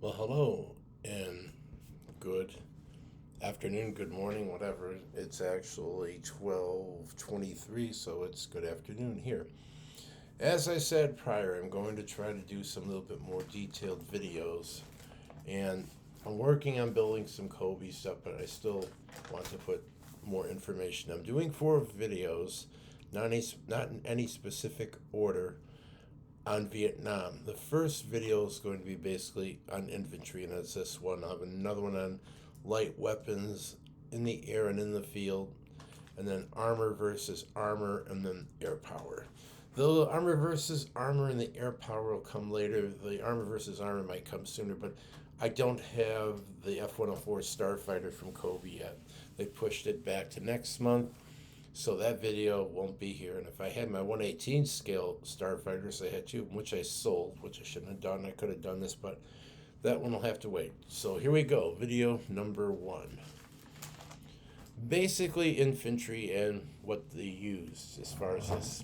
Well, hello and good afternoon, good morning, whatever. It's actually 12:23, so it's good afternoon here. As I said prior, I'm going to try to do some little bit more detailed videos, and I'm working on building some Kobe stuff, but I still want to put more information. I'm doing 4 videos, not in any specific order, on Viet Nam. The first video is going to be basically on infantry, and that's this one. I have another one on light weapons in the air and in the field, and then armor versus armor, and then air power. The armor versus armor and the air power will come later. The armor versus armor might come sooner, but I don't have the F-104 Starfighter from Kobe yet. They pushed it back to next month, so that video won't be here. And if I had my 118 scale Starfighters, I had two, which I sold, which I shouldn't have done. I could have done this, but that one will have to wait. So here we go, video number 1. Basically, infantry and what they used as far as this.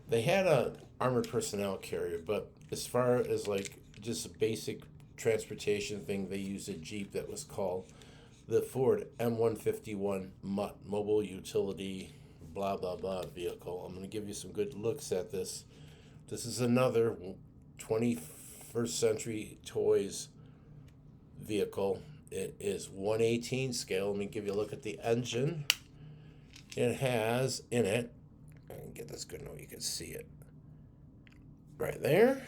They had a armored personnel carrier, but as far as like just a basic transportation thing, they used a Jeep that was called the Ford M151 MUT, Mobile Utility, blah, blah, blah vehicle. I'm going to give you some good looks at this. This is another 21st Century Toys vehicle. It is 118 scale. Let me give you a look at the engine. It has in it, I can get this good note, you can see it right there,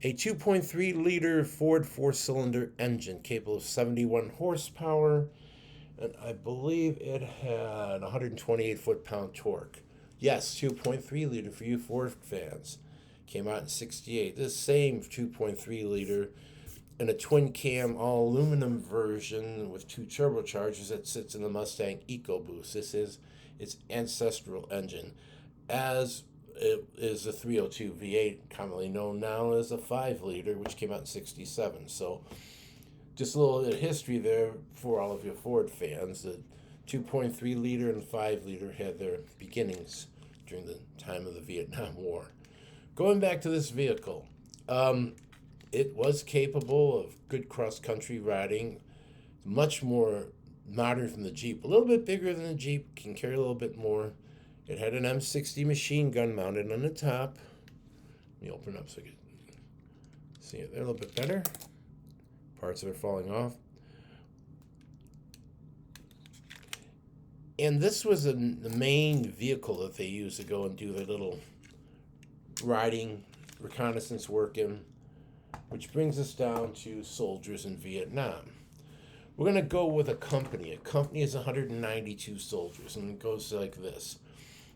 a 2.3 liter Ford 4-cylinder engine capable of 71 horsepower, and I believe it had 128 foot-pound torque. Yes, 2.3 liter for you Ford fans. Came out in 68. This same 2.3 liter in a twin cam all aluminum version with 2 turbochargers that sits in the Mustang EcoBoost. This is its ancestral engine, as it is a 302 V8, commonly known now as a 5 liter, which came out in 67. So just a little bit of history there for all of your Ford fans. The 2.3 liter and 5 liter had their beginnings during the time of the Vietnam War. Going back to this vehicle, it was capable of good cross-country riding, much more modern from the Jeep. A little bit bigger than the Jeep, can carry a little bit more. It had an M60 machine gun mounted on the top. Let me open it up so you can see it there a little bit better. Parts that are falling off. And this was the main vehicle that they used to go and do their little riding, reconnaissance work in, which brings us down to soldiers in Vietnam. We're going to go with a company. A company is 192 soldiers, and it goes like this.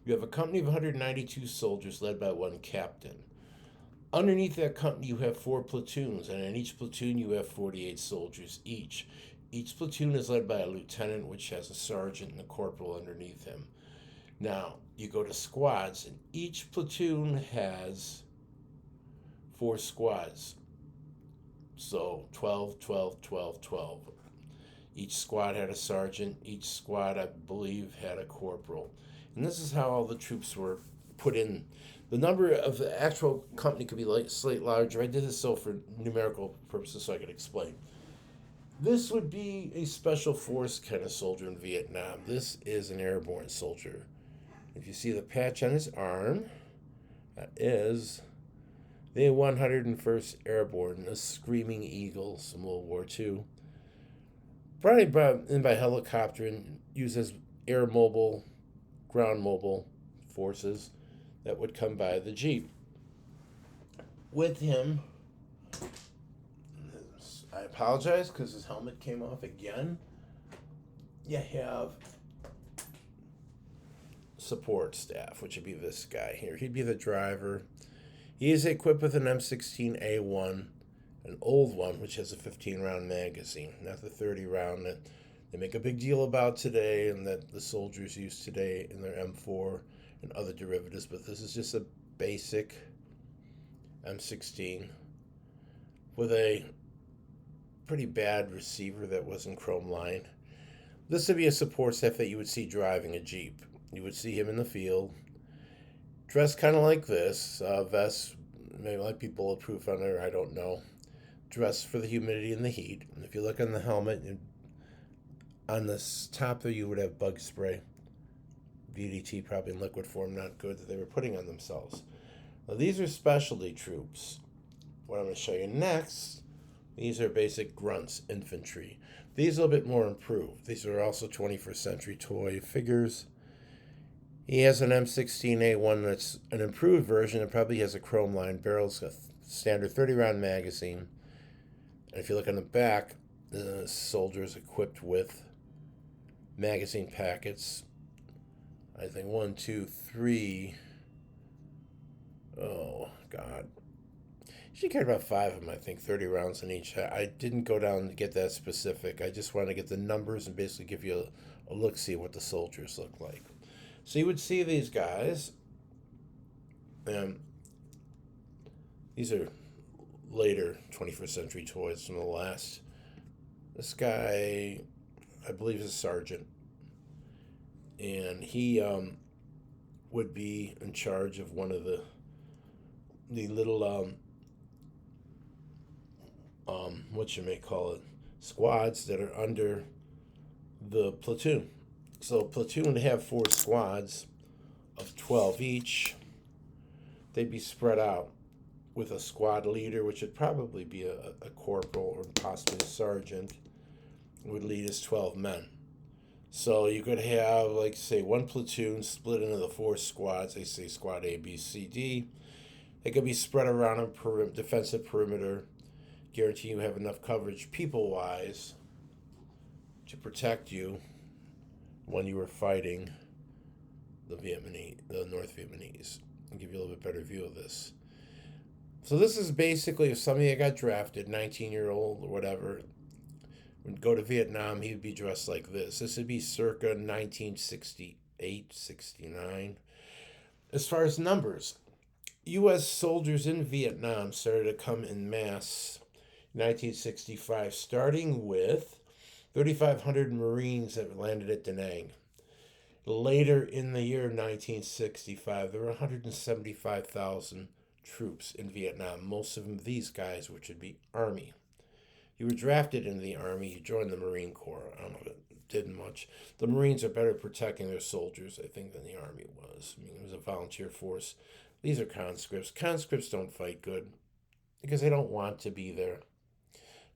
You have a company of 192 soldiers led by one captain. Underneath that company, you have 4 platoons, and in each platoon, you have 48 soldiers each. Each platoon is led by a lieutenant, which has a sergeant and a corporal underneath him. Now, you go to squads, and each platoon has 4 squads. So 12, 12, 12, 12. Each squad had a sergeant. Each squad, I believe, had a corporal. And this is how all the troops were put in. The number of the actual company could be slightly larger. I did this so for numerical purposes so I could explain. This would be a special force kind of soldier in Vietnam. This is an airborne soldier. If you see the patch on his arm, that is the 101st Airborne, the Screaming Eagles in World War II. Brought in by helicopter and used as air mobile, ground mobile forces that would come by the Jeep. With him, I apologize because his helmet came off again. You have support staff, which would be this guy here. He'd be the driver. He is equipped with an M16A1, an old one, which has a 15-round magazine, not the 30-round that they make a big deal about today and that the soldiers use today in their M4 and other derivatives, but this is just a basic M16 with a pretty bad receiver that wasn't chrome lined. This would be a support staff that you would see driving a Jeep. You would see him in the field, dressed kind of like this, vest, maybe might be bulletproof on there, I don't know. dress for the humidity and the heat. And if you look on the helmet, on the top there you would have bug spray. VDT, probably in liquid form, not good, that they were putting on themselves. Now these are specialty troops. What I'm going to show you next, these are basic grunts, infantry. These are a little bit more improved. These are also 21st century toy figures. He has an M16A1 that's an improved version. It probably has a chrome line barrels, a standard 30-round magazine. And if you look on the back, the soldier is equipped with magazine packets. I think 1, 2, 3. Oh, God. She carried about 5 of them, I think, 30 rounds in each. I didn't go down to get that specific. I just wanted to get the numbers and basically give you a look-see what the soldiers look like. So you would see these guys, and these are later 21st century toys from the last. This guy, I believe, is a sergeant, and he would be in charge of one of the little what you may call it, squads that are under the platoon. So platoon would have 4 squads of 12 each. They'd be spread out with a squad leader, which would probably be a corporal or possibly a sergeant, would lead his 12 men. So you could have, like, say, one platoon split into the 4 squads. They say squad A, B, C, D. They could be spread around a defensive perimeter, guarantee you have enough coverage people-wise to protect you when you were fighting the North Vietnamese. I'll give you a little bit better view of this. So this is basically if somebody that got drafted, 19-year-old or whatever, would go to Vietnam, he would be dressed like this. This would be circa 1968, 69. As far as numbers, U.S. soldiers in Vietnam started to come in mass in 1965, starting with 3,500 Marines that landed at Da Nang. Later in the year 1965, there were 175,000 troops in Vietnam, most of them these guys, which would be Army. You were drafted into the Army, you joined the Marine Corps. I don't know if it did much. The Marines are better at protecting their soldiers, I think, than the Army was. I mean, it was a volunteer force. These are conscripts. Conscripts don't fight good because they don't want to be there.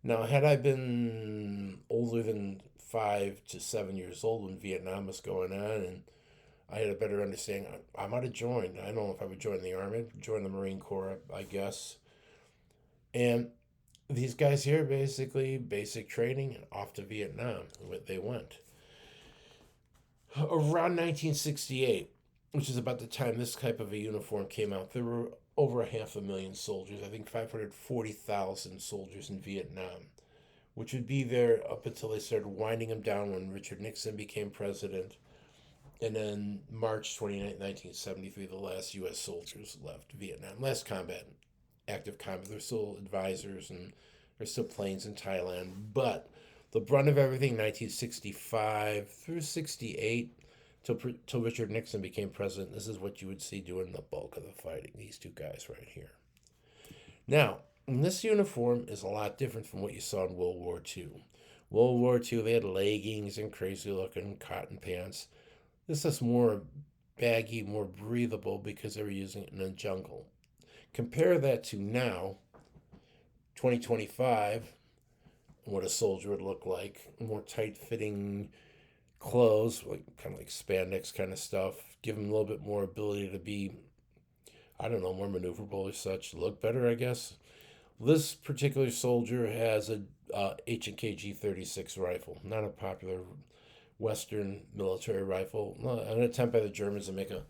Now, had I been older than 5 to 7 years old when Vietnam was going on and I had a better understanding, I might have joined. I don't know if I would join the Army, I'd join the Marine Corps, I guess. And these guys here, basically, basic training, and off to Vietnam. They went. Around 1968, which is about the time this type of a uniform came out, there were over 500,000 soldiers. I think 540,000 soldiers in Vietnam, which would be there up until they started winding them down when Richard Nixon became president. And then March 29, 1973, the last U.S. soldiers left Vietnam. Last combat, active combat. They're still advisors and there's still planes in Thailand. But the brunt of everything, 1965 through 68, till Richard Nixon became president, this is what you would see doing the bulk of the fighting, these 2 guys right here. Now, this uniform is a lot different from what you saw in World War II. World War II, they had leggings and crazy-looking cotton pants. This is more baggy, more breathable because they were using it in the jungle. Compare that to now, 2025, what a soldier would look like. More tight-fitting clothes, kind of like spandex kind of stuff. Give them a little bit more ability to be, I don't know, more maneuverable or such. Look better, I guess. This particular soldier has a H&K G36 rifle. Not a popular Western military rifle. An attempt by the Germans to make a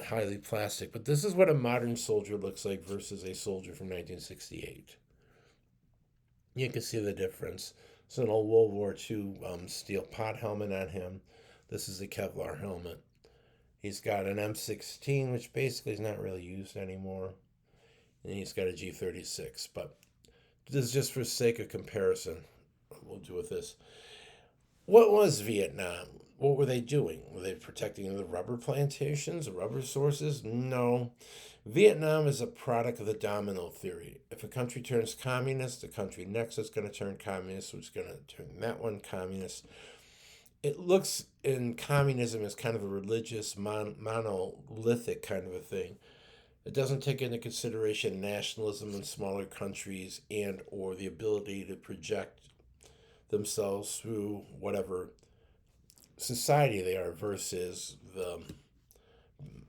highly plastic. But this is what a modern soldier looks like versus a soldier from 1968. You can see the difference. It's an old World War II steel pot helmet on him. This is a Kevlar helmet. He's got an M16, which basically is not really used anymore. And he's got a G36. But this is just for sake of comparison. We'll do with this. What was Vietnam? What were they doing? Were they protecting the rubber plantations, the rubber sources? No. Vietnam is a product of the domino theory. If a country turns communist, the country next is going to turn communist, which is going to turn that one communist. It looks in communism as kind of a religious, monolithic kind of a thing. It doesn't take into consideration nationalism in smaller countries and or the ability to project themselves through whatever society they are versus the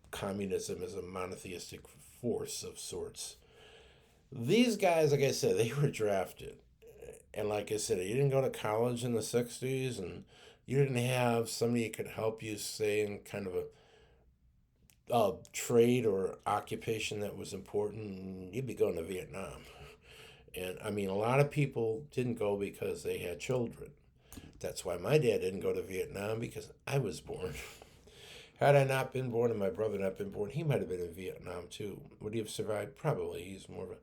communism as a monotheistic force of sorts. These guys, like I said, they were drafted. And like I said, you didn't go to college in the 60s and you didn't have somebody that could help you, say, in kind of a trade or occupation that was important, you'd be going to Vietnam. And I mean, a lot of people didn't go because they had children. That's why my dad didn't go to Vietnam because I was born. Had I not been born and my brother not been born, he might have been in Vietnam too. Would he have survived? Probably. He's more of a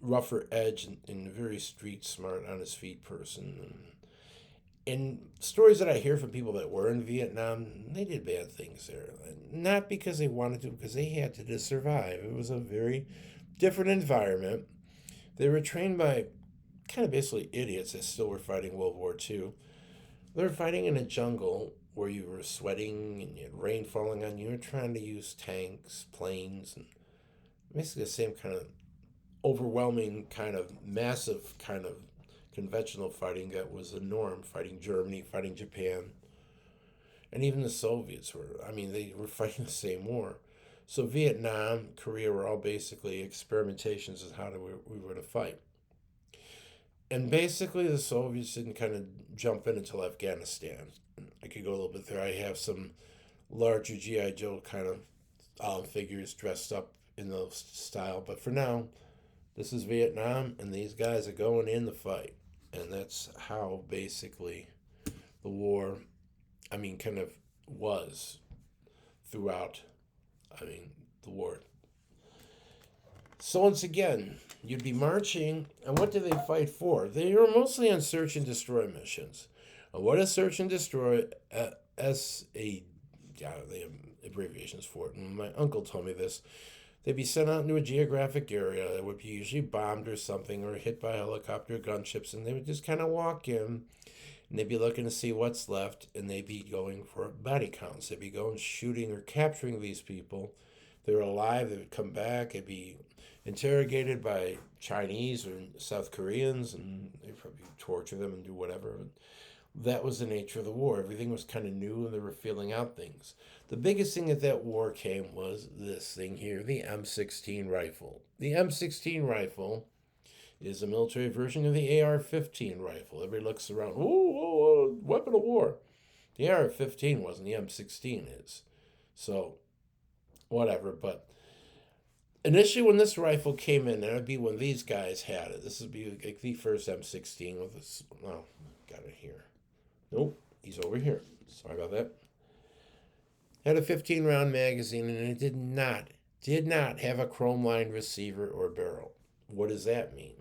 rougher edge and very street smart, on his feet person. And stories that I hear from people that were in Vietnam, they did bad things there. Not because they wanted to, because they had to survive. It was a very different environment. They were trained by kind of basically idiots that still were fighting World War II. They were fighting in a jungle where you were sweating and you had rain falling on you. You were trying to use tanks, planes, and basically the same kind of overwhelming, kind of massive, kind of conventional fighting that was the norm. Fighting Germany, fighting Japan, and even the Soviets were. I mean, they were fighting the same war. So Vietnam, Korea were all basically experimentations of how we were to fight. And basically, the Soviets didn't kind of jump in until Afghanistan. I could go a little bit there. I have some larger G.I. Joe kind of figures dressed up in those style. But for now, this is Vietnam, and these guys are going in the fight. And that's how basically the war, I mean, kind of was throughout, the war. So once again, you'd be marching, and what do they fight for? They were mostly on search and destroy missions. What is search and destroy? S.A. Yeah, they have abbreviations for it. And my uncle told me this. They'd be sent out into a geographic area that would be usually bombed or something, or hit by helicopter gunships, and they would just kind of walk in, and they'd be looking to see what's left, and they'd be going for body counts. They'd be going shooting or capturing these people. They were alive. They would come back. They'd be interrogated by Chinese or South Koreans, and they'd probably torture them and do whatever. That was the nature of the war. Everything was kind of new, and they were feeling out things. The biggest thing at that war came was this thing here, the M16 rifle. The M16 rifle is a military version of the AR-15 rifle. Everybody looks around, weapon of war. The AR-15 wasn't, the M16 is. So, whatever, but initially when this rifle came in, that would be when these guys had it. This would be like the first M16 with this, got it here. Nope, he's over here. Sorry about that. Had a 15-round magazine, and it did not have a chrome lined receiver or barrel. What does that mean?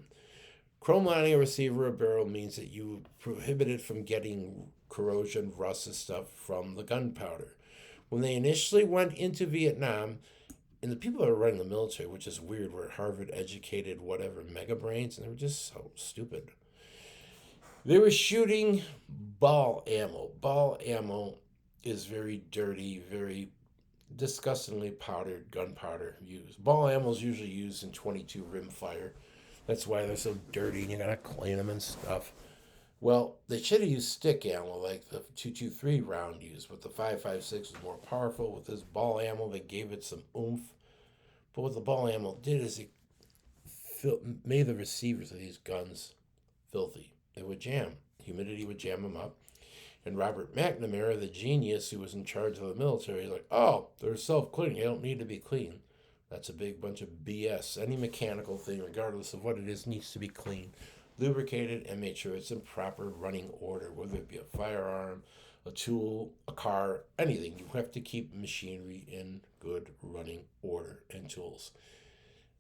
Chrome lining a receiver or barrel means that you prohibited from getting corrosion, rust, and stuff from the gunpowder. When they initially went into Vietnam, and the people that were running the military, which is weird, were Harvard educated, whatever, mega brains, and they were just so stupid. They were shooting ball ammo. Ball ammo is very dirty, very disgustingly powdered gunpowder used. Ball ammo is usually used in 22 rimfire. That's why they're so dirty and you gotta clean them and stuff. Well, they should have used stick ammo like the 223 round used, but the 5.56 was more powerful. With this ball ammo, they gave it some oomph. But what the ball ammo did is it made the receivers of these guns filthy. They would jam. Humidity would jam them up. And Robert McNamara, the genius who was in charge of the military, is like, oh, they're self-cleaning. They don't need to be clean. That's a big bunch of BS. Any mechanical thing, regardless of what it is, needs to be clean, lubricated, and made sure it's in proper running order, whether it be a firearm, a tool, a car, anything. You have to keep machinery in good running order and tools.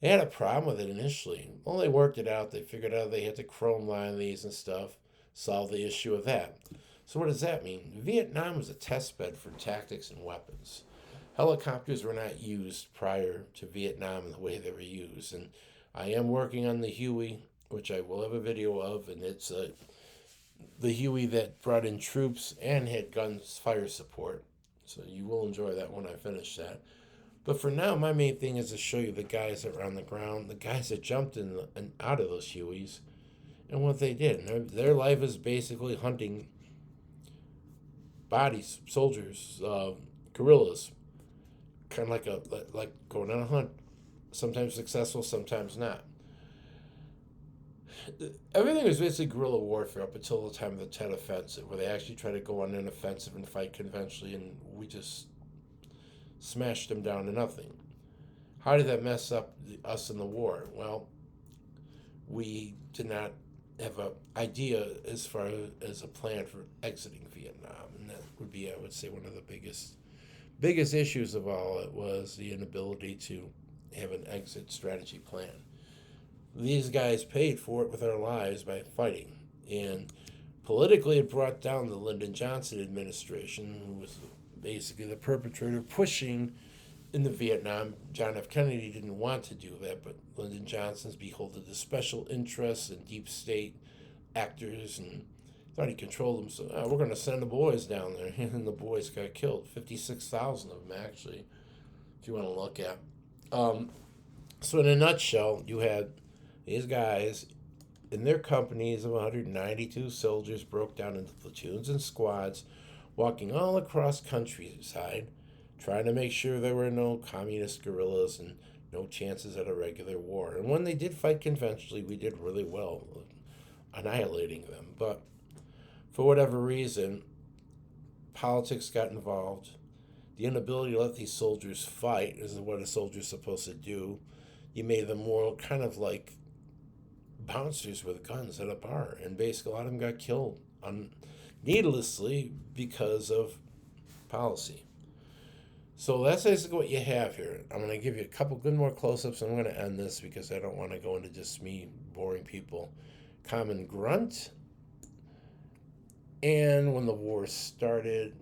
They had a problem with it initially. Well, they worked it out. They figured out they had to chrome line these and stuff, solve the issue of that. So what does that mean? Vietnam was a test bed for tactics and weapons. Helicopters were not used prior to Vietnam in the way they were used. And I am working on the Huey, which I will have a video of, and it's the Huey that brought in troops and had fire support. So you will enjoy that when I finish that. But for now, my main thing is to show you the guys that were on the ground, the guys that jumped in and out of those Hueys, and what they did. Their life is basically hunting bodies, soldiers, guerrillas, kind of like going on a hunt. Sometimes successful, sometimes not. Everything was basically guerrilla warfare up until the time of the Tet Offensive, where they actually tried to go on an offensive and fight conventionally, and we just smashed them down to nothing. How did that mess up us in the war? Well, we did not have an idea as far as a plan for exiting Vietnam, and that would be, I would say, one of the biggest issues of all. It was the inability to have an exit strategy plan. These guys paid for it with their lives by fighting, and politically it brought down the Lyndon Johnson administration, who was basically the perpetrator pushing into Vietnam. John F. Kennedy didn't want to do that, but Lyndon Johnson's beholden to special interests and deep state actors, and thought he controlled them. So we're going to send the boys down there, and the boys got killed. 56,000 of them, actually, if you want to look at. So in a nutshell, you had these guys in their companies of 192 soldiers broke down into platoons and squads, walking all across countryside, trying to make sure there were no communist guerrillas and no chances at a regular war. And when they did fight conventionally, we did really well, annihilating them. But for whatever reason, politics got involved. The inability to let these soldiers fight is what a soldier's supposed to do. You made them more kind of like bouncers with guns at a bar, and basically a lot of them got killed needlessly because of policy. So that's basically what you have here. I'm going to give you a couple good more close-ups, and I'm going to end this because I don't want to go into just me boring people. Common Grunt, and when the war started,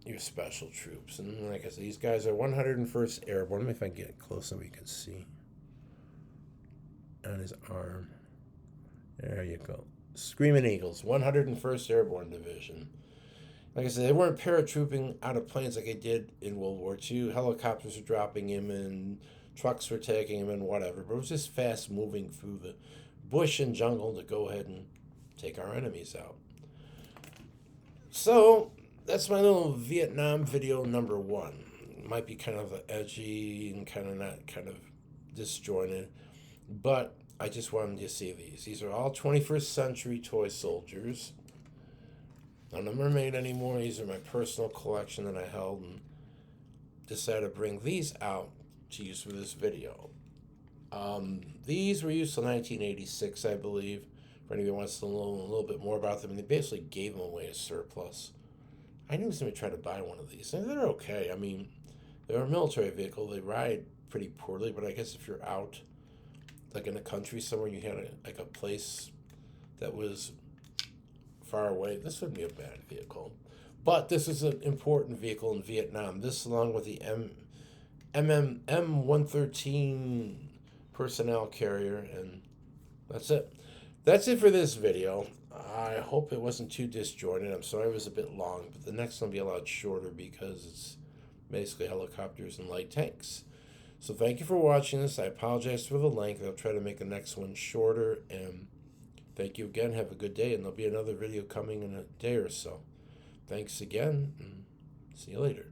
your special troops. And like I said, these guys are 101st Airborne. Let me if I can get close so we can see on his arm. There you go. Screaming Eagles, 101st Airborne Division. Like I said, they weren't paratrooping out of planes like they did in World War II. Helicopters were dropping him in, trucks were taking him in, whatever. But it was just fast moving through the bush and jungle to go ahead and take our enemies out. So that's my little Vietnam video number one. It might be kind of edgy and kind of not kind of disjointed, but I just wanted you to see these. These are all 21st century toy soldiers. None of them are made anymore. These are my personal collection that I held, and decided to bring these out to use for this video. These were used till 1986, I believe. For anybody who wants to know a little bit more about them, and they basically gave them away as surplus. I knew somebody tried to buy one of these, and they're okay. I mean, they're a military vehicle. They ride pretty poorly, but I guess if you're out, like in a country somewhere, you had a place that was far away, this wouldn't be a bad vehicle. But this is an important vehicle in Vietnam. This, along with the M113 personnel carrier, and that's it. That's it for this video. I hope it wasn't too disjointed. I'm sorry it was a bit long, but the next one will be a lot shorter because it's basically helicopters and light tanks. So thank you for watching this. I apologize for the length. I'll try to make the next one shorter, and thank you again. Have a good day, and there'll be another video coming in a day or so. Thanks again, and see you later.